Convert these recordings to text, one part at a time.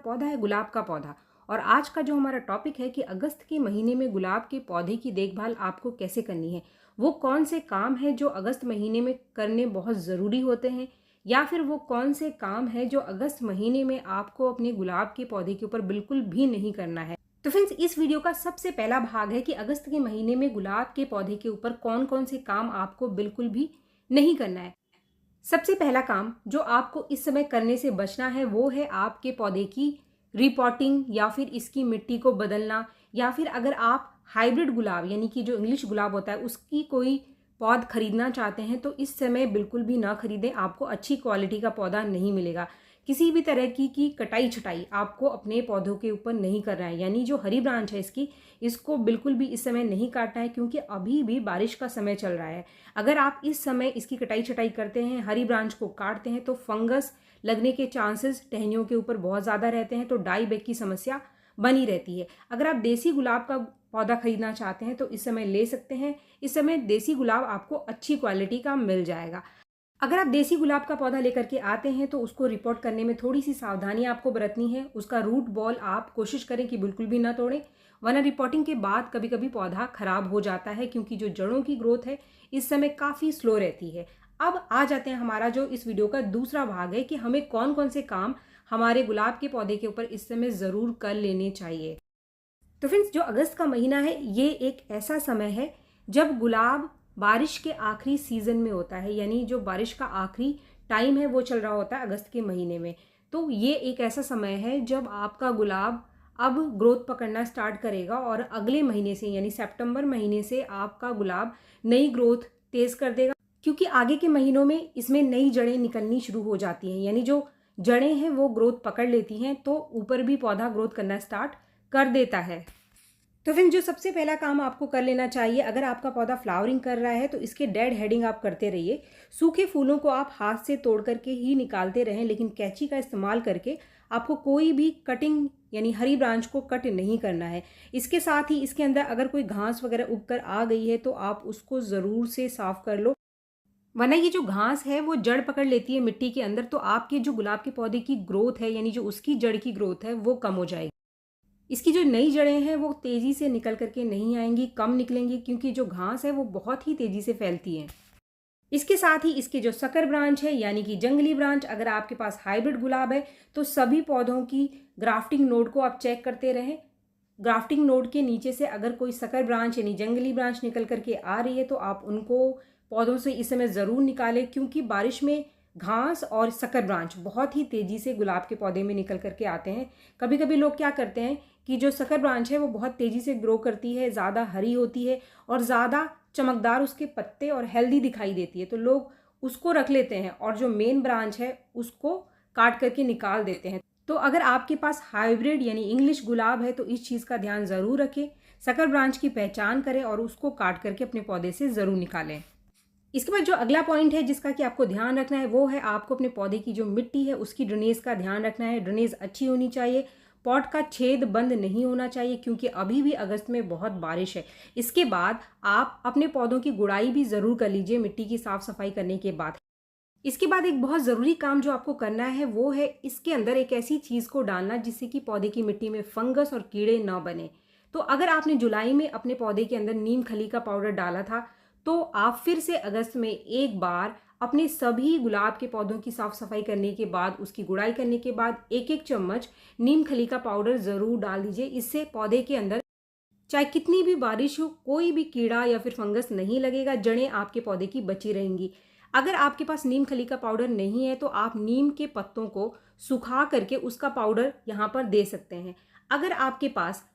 पौधा है गुलाब का पौधा। और आज का जो हमारा टॉपिक है कि अगस्त के महीने में गुलाब के पौधे की देखभाल आपको कैसे करनी है। वो कौन से काम हैं जो अगस्त महीने में करने बहुत ज़रूरी होते हैं, या फिर वो कौन से काम हैं जो अगस्त महीने में आपको अपने गुलाब के पौधे के ऊपर बिल्कुल भी नहीं करना है। तो फ्रेंड्स, इस वीडियो का सबसे पहला भाग है कि अगस्त के महीने में गुलाब के पौधे के ऊपर कौन कौन से काम आपको बिल्कुल भी नहीं करना है। सबसे पहला काम जो आपको इस समय करने से बचना है वो है आपके पौधे की रिपॉटिंग, या फिर इसकी मिट्टी को बदलना, या फिर अगर आप हाइब्रिड गुलाब यानी कि जो इंग्लिश गुलाब होता है उसकी कोई पौध खरीदना चाहते हैं तो इस समय बिल्कुल भी ना खरीदें। आपको अच्छी क्वालिटी का पौधा नहीं मिलेगा। किसी भी तरह की कटाई छटाई आपको अपने पौधों के ऊपर नहीं करना है, यानी जो हरी ब्रांच है इसको बिल्कुल भी इस समय नहीं काटना है, क्योंकि अभी भी बारिश का समय चल रहा है। अगर आप इस समय इसकी कटाई छटाई करते हैं, हरी ब्रांच को काटते हैं, तो फंगस लगने के चांसेस टहनियों के ऊपर बहुत ज़्यादा रहते हैं, तो डाई बैक की समस्या बनी रहती है। अगर आप देसी गुलाब का पौधा खरीदना चाहते हैं तो इस समय ले सकते हैं। इस समय देसी गुलाब आपको अच्छी क्वालिटी का मिल जाएगा। अगर आप देसी गुलाब का पौधा लेकर के आते हैं तो उसको रिपोर्ट करने में थोड़ी सी सावधानी आपको बरतनी है। उसका रूट बॉल आप कोशिश करें कि बिल्कुल भी ना तोड़ें, वरना रिपोर्टिंग के बाद कभी कभी पौधा खराब हो जाता है, क्योंकि जो जड़ों की ग्रोथ है इस समय काफ़ी स्लो रहती है। अब आ जाते हैं हमारा जो इस वीडियो का दूसरा भाग है कि हमें कौन कौन से काम हमारे गुलाब के पौधे के ऊपर इस समय ज़रूर कर लेने चाहिए। तो फ्रेंड्स, जो अगस्त का महीना है ये एक ऐसा समय है जब गुलाब बारिश के आखिरी सीजन में होता है, यानी जो बारिश का आखिरी टाइम है वो चल रहा होता है अगस्त के महीने में। तो ये एक ऐसा समय है जब आपका गुलाब अब ग्रोथ पकड़ना स्टार्ट करेगा, और अगले महीने से यानी सितंबर महीने से आपका गुलाब नई ग्रोथ तेज कर देगा, क्योंकि आगे के महीनों में इसमें नई जड़ें निकलनी शुरू हो जाती हैं। यानी जो जड़ें हैं वो ग्रोथ पकड़ लेती हैं, तो ऊपर भी पौधा ग्रोथ करना स्टार्ट कर देता है। तो फिर जो सबसे पहला काम आपको कर लेना चाहिए, अगर आपका पौधा फ्लावरिंग कर रहा है तो इसके डेड हेडिंग आप करते रहिए। सूखे फूलों को आप हाथ से तोड़ करके ही निकालते रहें, लेकिन कैंची का इस्तेमाल करके आपको कोई भी कटिंग यानी हरी ब्रांच को कट नहीं करना है। इसके साथ ही इसके अंदर अगर कोई घास वगैरह उग कर आ गई है तो आप उसको ज़रूर से साफ़ कर लो, वरना ये जो घास है वो जड़ पकड़ लेती है मिट्टी के अंदर, तो आपके जो गुलाब के पौधे की ग्रोथ है यानी जो उसकी जड़ की ग्रोथ है वो कम हो जाएगी। इसकी जो नई जड़ें हैं वो तेज़ी से निकल करके नहीं आएंगी, कम निकलेंगी, क्योंकि जो घास है वो बहुत ही तेज़ी से फैलती है। इसके साथ ही इसके जो सकर ब्रांच है यानी कि जंगली ब्रांच, अगर आपके पास हाइब्रिड गुलाब है तो सभी पौधों की ग्राफ्टिंग नोड को आप चेक करते रहें। ग्राफ्टिंग नोड के नीचे से अगर कोई सकर ब्रांच यानी जंगली ब्रांच निकल करके आ रही है तो आप उनको पौधों से इस समय ज़रूर निकालें, क्योंकि बारिश में घास और सकर ब्रांच बहुत ही तेज़ी से गुलाब के पौधे में निकल करके आते हैं। कभी कभी लोग क्या करते हैं कि जो सकर ब्रांच है वो बहुत तेज़ी से ग्रो करती है, ज़्यादा हरी होती है और ज़्यादा चमकदार उसके पत्ते और हेल्दी दिखाई देती है, तो लोग उसको रख लेते हैं और जो मेन ब्रांच है उसको काट करके निकाल देते हैं। तो अगर आपके पास हाइब्रिड यानी इंग्लिश गुलाब है तो इस चीज़ का ध्यान ज़रूर रखें, सकर ब्रांच की पहचान करें और उसको काट करके अपने पौधे से ज़रूर निकालें। इसके बाद जो अगला पॉइंट है जिसका कि आपको ध्यान रखना है वो है आपको अपने पौधे की जो मिट्टी है उसकी ड्रेनेज का ध्यान रखना है। ड्रेनेज अच्छी होनी चाहिए, पॉट का छेद बंद नहीं होना चाहिए, क्योंकि अभी भी अगस्त में बहुत बारिश है। इसके बाद आप अपने पौधों की गुड़ाई भी ज़रूर कर लीजिए मिट्टी की साफ़ सफाई करने के बाद। इसके बाद एक बहुत ज़रूरी काम जो आपको करना है वो है इसके अंदर एक ऐसी चीज़ को डालना जिससे कि पौधे की मिट्टी में फंगस और कीड़े न बने। तो अगर आपने जुलाई में अपने पौधे के अंदर नीम खली का पाउडर डाला था तो आप फिर से अगस्त में एक बार अपने सभी गुलाब के पौधों की साफ़ सफाई करने के बाद, उसकी गुड़ाई करने के बाद एक एक चम्मच नीम खली का पाउडर ज़रूर डाल दीजिए। इससे पौधे के अंदर चाहे कितनी भी बारिश हो कोई भी कीड़ा या फिर फंगस नहीं लगेगा, जड़ें आपके पौधे की बची रहेंगी। अगर आपके पास नीम खली का पाउडर नहीं है तो आप नीम के पत्तों को सुखा करके उसका पाउडर यहाँ पर दे सकते हैं। अगर आपके पास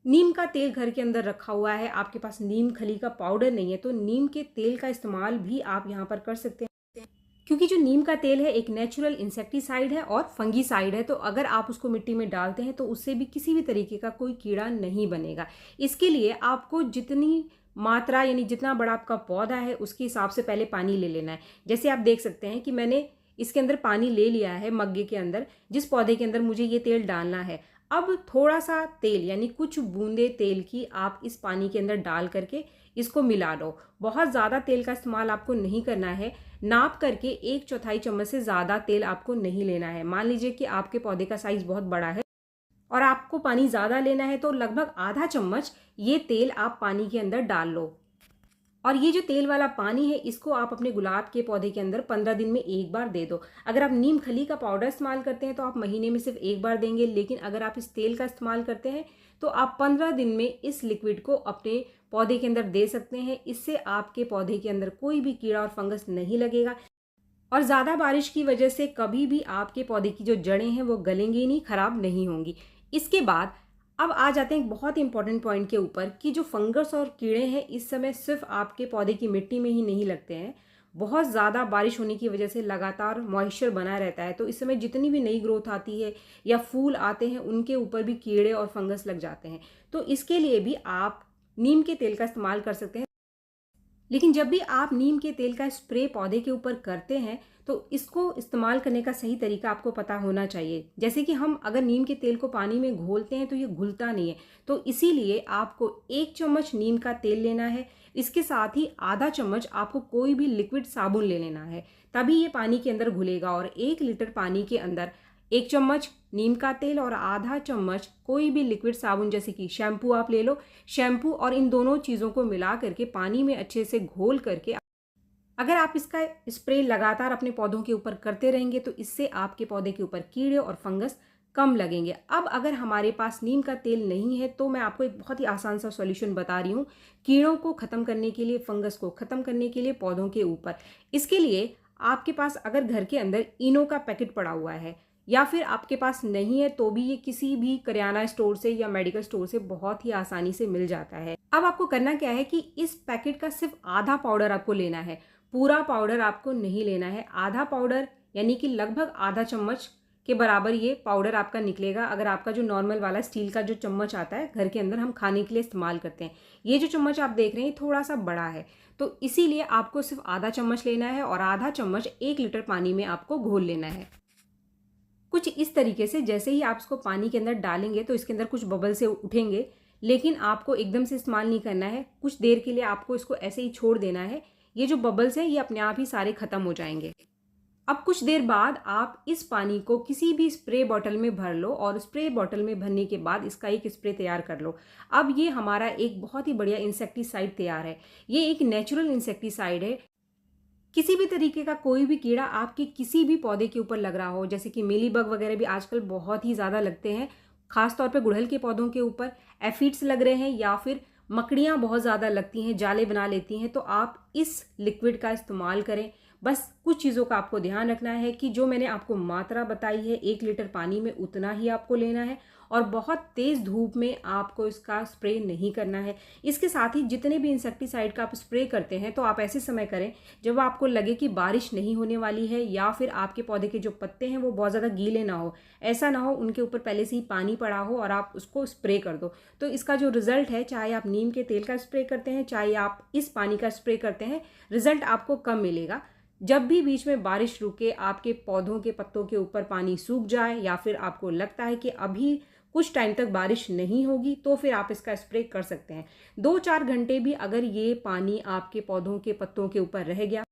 नीम का तेल घर के अंदर रखा हुआ है, आपके पास नीम खली का पाउडर नहीं है, तो नीम के तेल का इस्तेमाल भी आप यहाँ पर कर सकते हैं, क्योंकि जो नीम का तेल है एक नेचुरल इंसेक्टिसाइड है और फंगीसाइड है। तो अगर आप उसको मिट्टी में डालते हैं तो उससे भी किसी भी तरीके का कोई कीड़ा नहीं बनेगा। इसके लिए आपको जितनी मात्रा यानी जितना बड़ा आपका पौधा है उसके हिसाब से पहले पानी ले लेना है। जैसे आप देख सकते हैं कि मैंने इसके अंदर पानी ले लिया है मग्गे के अंदर, जिस पौधे के अंदर मुझे ये तेल डालना है। अब थोड़ा सा तेल यानी कुछ बूंदे तेल की आप इस पानी के अंदर डाल करके इसको मिला लो। बहुत ज़्यादा तेल का इस्तेमाल आपको नहीं करना है। नाप करके 1/4 चम्मच से ज़्यादा तेल आपको नहीं लेना है। मान लीजिए कि आपके पौधे का साइज़ बहुत बड़ा है और आपको पानी ज़्यादा लेना है तो लगभग आधा चम्मच ये तेल आप पानी के अंदर डाल लो। और ये जो तेल वाला पानी है इसको आप अपने गुलाब के पौधे के अंदर 15 दिन में एक बार दे दो। अगर आप नीम खली का पाउडर इस्तेमाल करते हैं तो आप महीने में सिर्फ एक बार देंगे, लेकिन अगर आप इस तेल का इस्तेमाल करते हैं तो आप 15 दिन में इस लिक्विड को अपने पौधे के अंदर दे सकते हैं। इससे आपके पौधे के अंदर कोई भी कीड़ा और फंगस नहीं लगेगा और ज़्यादा बारिश की वजह से कभी भी आपके पौधे की जो जड़ें हैं वो गलेंगी नहीं, खराब नहीं होंगी। इसके बाद अब आ जाते हैं एक बहुत इंपॉर्टेंट पॉइंट के ऊपर कि जो फंगस और कीड़े हैं इस समय सिर्फ आपके पौधे की मिट्टी में ही नहीं लगते हैं। बहुत ज़्यादा बारिश होने की वजह से लगातार मॉइस्चर बना रहता है, तो इस समय जितनी भी नई ग्रोथ आती है या फूल आते हैं उनके ऊपर भी कीड़े और फंगस लग जाते हैं। तो इसके लिए भी आप नीम के तेल का इस्तेमाल कर सकते हैं। लेकिन जब भी आप नीम के तेल का स्प्रे पौधे के ऊपर करते हैं तो इसको इस्तेमाल करने का सही तरीका आपको पता होना चाहिए। जैसे कि हम अगर नीम के तेल को पानी में घोलते हैं तो ये घुलता नहीं है, तो इसीलिए आपको 1 चम्मच नीम का तेल लेना है। इसके साथ ही आधा चम्मच आपको कोई भी लिक्विड साबुन ले लेना है, तभी ये पानी के अंदर घुलेगा। और 1 लीटर पानी के अंदर 1 चम्मच नीम का तेल और आधा चम्मच कोई भी लिक्विड साबुन, जैसे कि शैम्पू आप ले लो, शैम्पू और इन दोनों चीज़ों को मिला करके पानी में अच्छे से घोल करके अगर आप इसका स्प्रे लगातार अपने पौधों के ऊपर करते रहेंगे तो इससे आपके पौधे के ऊपर कीड़े और फंगस कम लगेंगे। अब अगर हमारे पास नीम का तेल नहीं है तो मैं आपको एक बहुत ही आसान सा सॉल्यूशन बता रही हूँ कीड़ों को ख़त्म करने के लिए, फंगस को ख़त्म करने के लिए पौधों के ऊपर। इसके लिए आपके पास अगर घर के अंदर इनो का पैकेट पड़ा हुआ है या फिर आपके पास नहीं है तो भी ये किसी भी करियाना स्टोर से या मेडिकल स्टोर से बहुत ही आसानी से मिल जाता है। अब आपको करना क्या है कि इस पैकेट का सिर्फ आधा पाउडर आपको लेना है, पूरा पाउडर आपको नहीं लेना है। आधा पाउडर यानी कि लगभग आधा चम्मच के बराबर ये पाउडर आपका निकलेगा। अगर आपका जो नॉर्मल वाला स्टील का जो चम्मच आता है घर के अंदर हम खाने के लिए इस्तेमाल करते हैं, ये जो चम्मच आप देख रहे हैं थोड़ा सा बड़ा है, तो इसीलिए आपको सिर्फ आधा चम्मच लेना है और आधा चम्मच 1 लीटर पानी में आपको घोल लेना है। कुछ इस तरीके से जैसे ही आप इसको पानी के अंदर डालेंगे तो इसके अंदर कुछ बबल से उठेंगे, लेकिन आपको एकदम से इस्तेमाल नहीं करना है। कुछ देर के लिए आपको इसको ऐसे ही छोड़ देना है। ये जो बबल्स हैं ये अपने आप ही सारे ख़त्म हो जाएंगे। अब कुछ देर बाद आप इस पानी को किसी भी स्प्रे बॉटल में भर लो और स्प्रे बॉटल में भरने के बाद इसका एक स्प्रे तैयार कर लो। अब ये हमारा एक बहुत ही बढ़िया इंसेक्टिसाइड तैयार है। ये एक नेचुरल इंसेक्टिसाइड है। किसी भी तरीके का कोई भी कीड़ा आपके किसी भी पौधे के ऊपर लग रहा हो, जैसे कि मीलीबग वगैरह भी आजकल बहुत ही ज़्यादा लगते हैं, खास तौर पे गुड़हल के पौधों के ऊपर एफिड्स लग रहे हैं या फिर मकड़ियाँ बहुत ज़्यादा लगती हैं, जाले बना लेती हैं, तो आप इस लिक्विड का इस्तेमाल करें। बस कुछ चीज़ों का आपको ध्यान रखना है कि जो मैंने आपको मात्रा बताई है 1 लीटर पानी में उतना ही आपको लेना है और बहुत तेज़ धूप में आपको इसका स्प्रे नहीं करना है। इसके साथ ही जितने भी इंसेक्टिसाइड का आप स्प्रे करते हैं तो आप ऐसे समय करें जब आपको लगे कि बारिश नहीं होने वाली है या फिर आपके पौधे के जो पत्ते हैं वो बहुत ज़्यादा गीले ना हो, ऐसा ना हो उनके ऊपर पहले से ही पानी पड़ा हो और आप उसको स्प्रे कर दो। तो इसका जो रिजल्ट है, चाहे आप नीम के तेल का स्प्रे करते हैं चाहे आप इस पानी का स्प्रे करते हैं, रिजल्ट आपको कम मिलेगा। जब भी बीच में बारिश रुके, आपके पौधों के पत्तों के ऊपर पानी सूख जाए या फिर आपको लगता है कि अभी कुछ टाइम तक बारिश नहीं होगी, तो फिर आप इसका स्प्रे कर सकते हैं। 2-4 घंटे भी अगर ये पानी आपके पौधों के पत्तों के ऊपर रह गया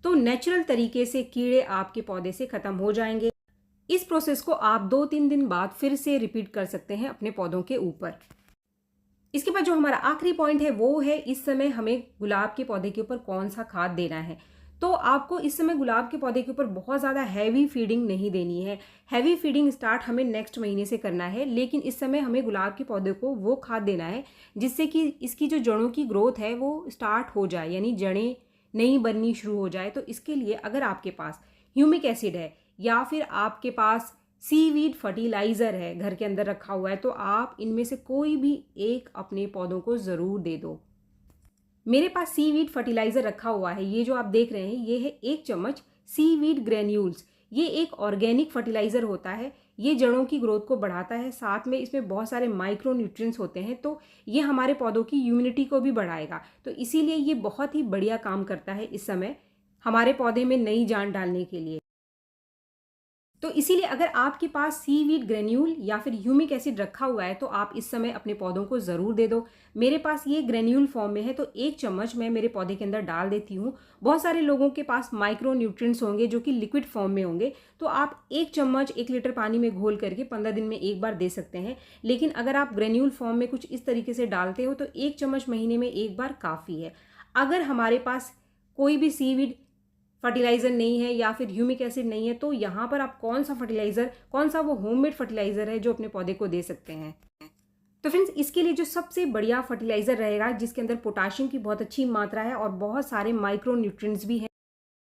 तो नेचुरल तरीके से कीड़े आपके पौधे से ख़त्म हो जाएंगे। इस प्रोसेस को आप 2-3 दिन बाद फिर से रिपीट कर सकते हैं अपने पौधों के ऊपर। इसके बाद जो हमारा आखिरी पॉइंट है वो है इस समय हमें गुलाब के पौधे के ऊपर कौन सा खाद देना है। तो आपको इस समय गुलाब के पौधे के ऊपर बहुत ज़्यादा हैवी फीडिंग नहीं देनी है। हैवी फीडिंग स्टार्ट हमें नेक्स्ट महीने से करना है, लेकिन इस समय हमें गुलाब के पौधे को वो खाद देना है जिससे कि इसकी जो जड़ों की ग्रोथ है वो स्टार्ट हो जाए, यानी जड़ें नई बननी शुरू हो जाए। तो इसके लिए अगर आपके पास ह्यूमिक एसिड है या फिर आपके पास सीवीड फर्टिलाइज़र है घर के अंदर रखा हुआ है, तो आप इनमें से कोई भी एक अपने पौधों को ज़रूर दे दो। मेरे पास सीवीड फर्टिलाइज़र रखा हुआ है, ये जो आप देख रहे हैं ये है 1 चम्मच सीवीड ग्रेन्यूल्स। ये एक ऑर्गेनिक फर्टिलाइज़र होता है, ये जड़ों की ग्रोथ को बढ़ाता है, साथ में इसमें बहुत सारे माइक्रो न्यूट्रिएंट्स होते हैं, तो ये हमारे पौधों की इम्यूनिटी को भी बढ़ाएगा। तो इसीलिए ये बहुत ही बढ़िया काम करता है इस समय हमारे पौधे में नई जान डालने के लिए। तो इसीलिए अगर आपके पास सीवीड ग्रेन्यूल या फिर ह्यूमिक एसिड रखा हुआ है तो आप इस समय अपने पौधों को ज़रूर दे दो। मेरे पास ये ग्रेन्यूल फॉर्म में है तो 1 चम्मच मैं मेरे पौधे के अंदर डाल देती हूँ। बहुत सारे लोगों के पास माइक्रो न्यूट्रिएंट्स होंगे जो कि लिक्विड फॉर्म में होंगे, तो आप 1 चम्मच 1 लीटर पानी में घोल करके 15 दिन में एक बार दे सकते हैं। लेकिन अगर आप ग्रेन्यूल फॉर्म में कुछ इस तरीके से डालते हो तो 1 चम्मच महीने में एक बार काफ़ी है। अगर हमारे पास कोई भी सीवीड फर्टिलाइज़र नहीं है या फिर ह्यूमिक एसिड नहीं है तो यहाँ पर आप कौन सा फर्टिलाइज़र, कौन सा वो होममेड फर्टिलाइज़र है जो अपने पौधे को दे सकते हैं। तो फ्रेंड्स, इसके लिए जो सबसे बढ़िया फर्टिलाइज़र रहेगा जिसके अंदर पोटाशियम की बहुत अच्छी मात्रा है और बहुत सारे माइक्रो न्यूट्रिएंट्स भी हैं,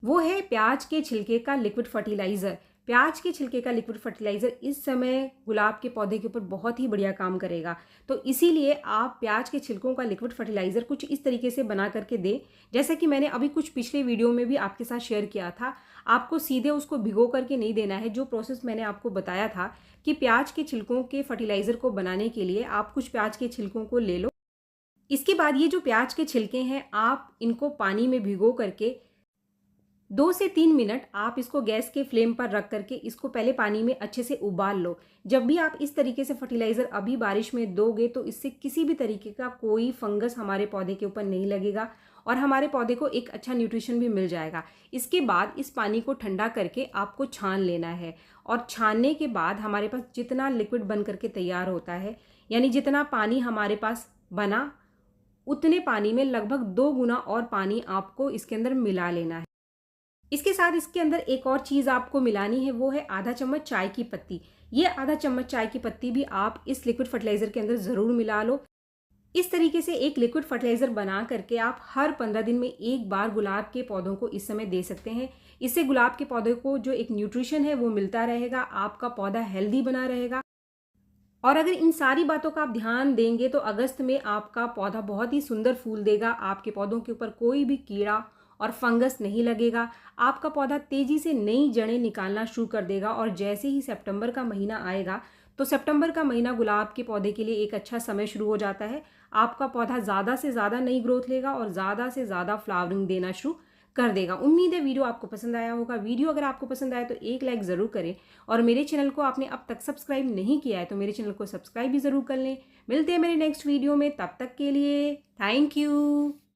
वो है प्याज के छिलके का लिक्विड फर्टिलाइज़र। प्याज के छिलके का लिक्विड फर्टिलाइज़र इस समय गुलाब के पौधे के ऊपर बहुत ही बढ़िया काम करेगा। तो इसीलिए आप प्याज के छिलकों का लिक्विड फर्टिलाइज़र कुछ इस तरीके से बना करके दें, जैसा कि मैंने अभी कुछ पिछले वीडियो में भी आपके साथ शेयर किया था। आपको सीधे उसको भिगो करके नहीं देना है। जो प्रोसेस मैंने आपको बताया था कि प्याज के छिलकों के फर्टिलाइज़र को बनाने के लिए आप कुछ प्याज के छिलकों को ले लो। इसके बाद ये जो प्याज के छिलके हैं आप इनको पानी में भिगो करके 2 से 3 मिनट आप इसको गैस के फ्लेम पर रख करके इसको पहले पानी में अच्छे से उबाल लो। जब भी आप इस तरीके से फर्टिलाइज़र अभी बारिश में दोगे तो इससे किसी भी तरीके का कोई फंगस हमारे पौधे के ऊपर नहीं लगेगा और हमारे पौधे को एक अच्छा न्यूट्रिशन भी मिल जाएगा। इसके बाद इस पानी को ठंडा करके आपको छान लेना है और छानने के बाद हमारे पास जितना लिक्विड बन करके तैयार होता है, यानी जितना पानी हमारे पास बना उतने पानी में लगभग 2 गुना और पानी आपको इसके अंदर मिला लेना है। इसके साथ इसके अंदर एक और चीज़ आपको मिलानी है, वो है आधा चम्मच चाय की पत्ती। ये आधा चम्मच चाय की पत्ती भी आप इस लिक्विड फर्टिलाइज़र के अंदर ज़रूर मिला लो। इस तरीके से एक लिक्विड फर्टिलाइज़र बना करके आप हर 15 दिन में एक बार गुलाब के पौधों को इस समय दे सकते हैं। इससे गुलाब के पौधे को जो एक न्यूट्रिशन है वो मिलता रहेगा, आपका पौधा हेल्दी बना रहेगा। और अगर इन सारी बातों का आप ध्यान देंगे तो अगस्त में आपका पौधा बहुत ही सुंदर फूल देगा। आपके पौधों के ऊपर कोई भी कीड़ा और फंगस नहीं लगेगा। आपका पौधा तेज़ी से नई जड़ें निकालना शुरू कर देगा और जैसे ही सितंबर का महीना आएगा तो सितंबर का महीना गुलाब के पौधे के लिए एक अच्छा समय शुरू हो जाता है। आपका पौधा ज़्यादा से ज़्यादा नई ग्रोथ लेगा और ज़्यादा से ज़्यादा फ्लावरिंग देना शुरू कर देगा। उम्मीद है वीडियो आपको पसंद आया होगा। वीडियो अगर आपको पसंद आया तो एक लाइक ज़रूर करें और मेरे चैनल को आपने अब तक सब्सक्राइब नहीं किया है तो मेरे चैनल को सब्सक्राइब भी ज़रूर कर लें। मिलते हैं मेरे नेक्स्ट वीडियो में, तब तक के लिए थैंक यू।